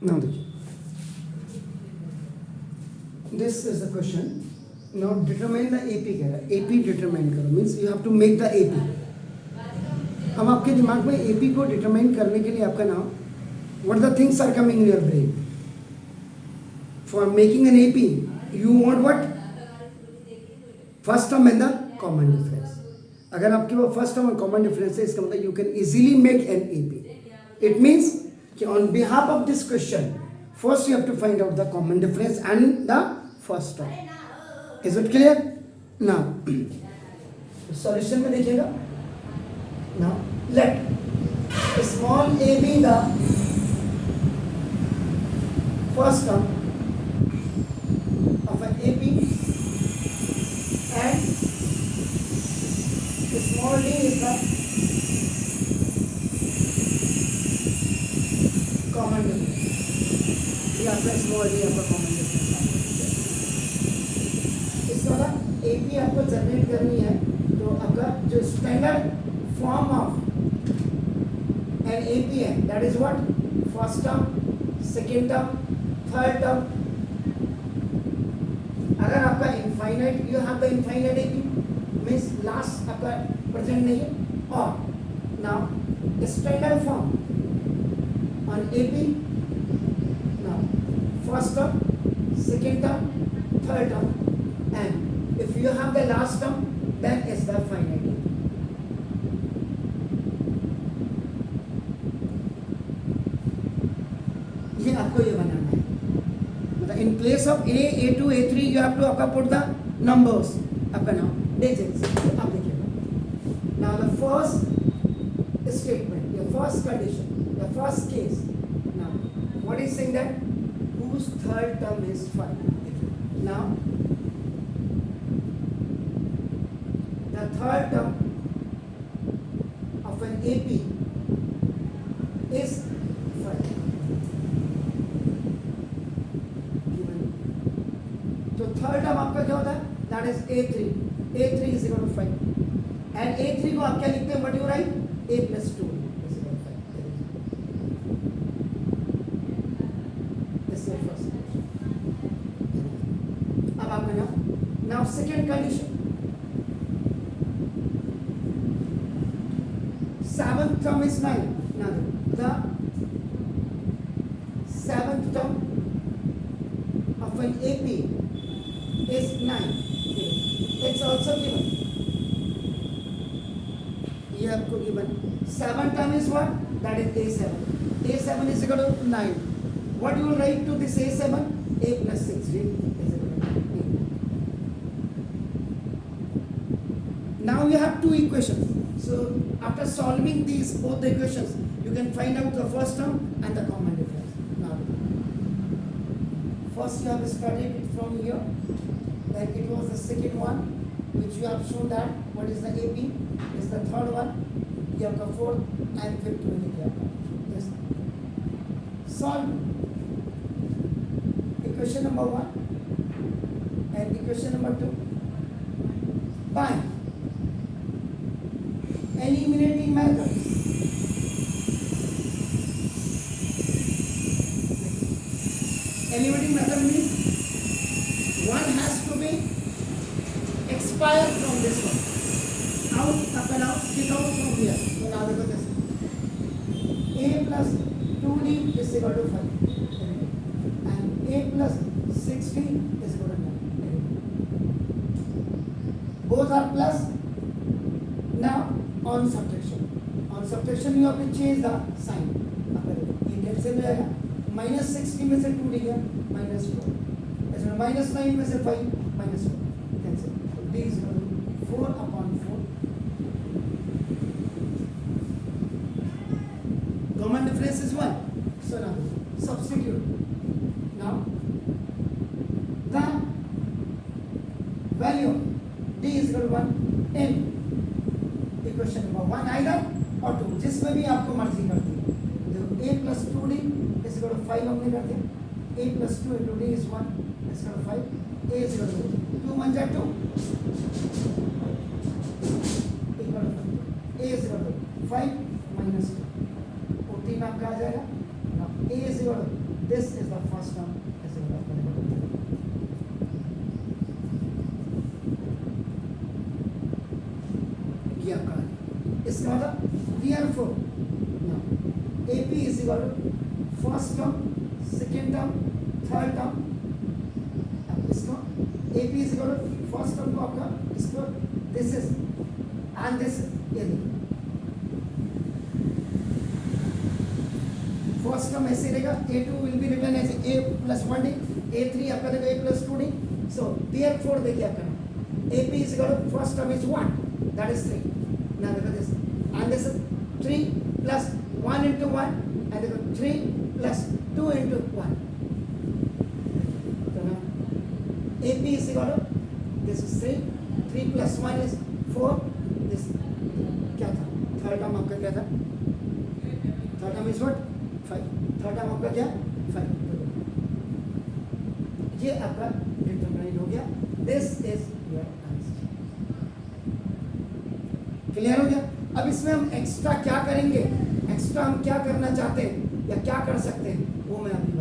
Now देखिए, this is the question. Now determine the AP कह रहा है, AP determine करो, means you have to make the AP. अब आपके दिमाग में AP को determine करने के लिए आपका नाम, what the things are coming in your brain? For making an AP, you want what? First term and the common difference. अगर आपके पास first term और common difference है, इसका मतलब you can easily make an AP. It means कि on behalf of this question, first you have to find out the common difference and the first term. Is it clear? Now, solution में देखिएगा. Now, let small a be the first term of an AP and small d is the common difference. ये आपका small d आपका common difference. इसका ना AP आपको generate करनी है, तो आपका जो standard form of an AP है, that is what? First term, second term, third term. अगर आपका infinite, you have the infinite AP means last आपका प्रेजेंट नहीं है. और now standard form on AP, now first term, second term, third term, and if you have the last term, then is the finite. ये आपको ये बनाना है, मतलब in place of A, A2, A3 you have to आपका put the numbers, आपका नाम digits. आप देखिएगा. Now the first statement, your first condition, your first case. Now what is saying that whose third term is 5. Now the third term of an AP is 5. तो third term आपका क्या होता है? That is A3. A3 is equal to 5. And A3 को आप क्या लिखते हैं? What you write? A plus 2 is equal to 5. This is first. अब आपका now second condition. Seventh term is 9. Now the seventh term of an AP is 9. It's also given. ये आपको given. Seventh term is what? That is A7. A7 is equal to 9. What you will write to this A7? A plus 6 is equal to 8. Now you have two equations. So after solving these both the equations, you can find out the first term and the common difference. Now, first you have studied it from here. Then it was the second one, which you have shown that what is the AP is the third one. You have the fourth and fifth one here. Yes. Solve equation number 1 and equation number 2 by eliminating method. Eliminating method means one has to be expired from this one. Out, up and out, kick out from here. So now look at this. A plus 2D is equal to 5. And A plus 6D is equal to 9. Both are plus. Now on subtraction you have to change the sign. ये cancel हो जाएगा. Minus 60 में से 2 डिगा minus 4. ऐसे minus 9 में से 5 minus 4 cancel. D is equal to 4 upon 4. Common difference is 1. So now substitute. Now the value of D is equal to 1 in equation number 1 either और 2, जिसमें भी आपको मर्जी करती है. देखो A plus 2D is equal to 5 हमने कर दिया. A plus 2 into D is 1 is equal to 5. A is equal to 2 1 जा 2 equal to 5. A is equal to 5 minus 2. 14 आपका आ जाएगा. Now A is equal to this is the first term, ऐसे होगा आपका देखो, ये आपका इसका मतलब therefore now AP is equal to first term, second term, third term, इसको AP is equal to first term को आपका इसको दिस इज एंड दिस ये देखो फर्स्ट टर्म ऐसे रहेगा, A2 will be written as A plus 1D, A3 आपका देखो A plus 2D, so therefore देखिए आपका AP is equal to first term is 1, that is 3, now देखो this and this is 3 plus 1 into 1 and देखो 3 plus 2 into 1, so now AP is equal to this is 3 plus 1 is 4, this क्या था third term आपका क्या था, third term is what 5, third term आपका क्या 5, ये आपका डिटरमाइंड हो गया, this is your answer. Clear हो गया? अब इसमें हम एक्स्ट्रा क्या करेंगे, एक्स्ट्रा हम क्या करना चाहते हैं या क्या कर सकते हैं वो मैं अभी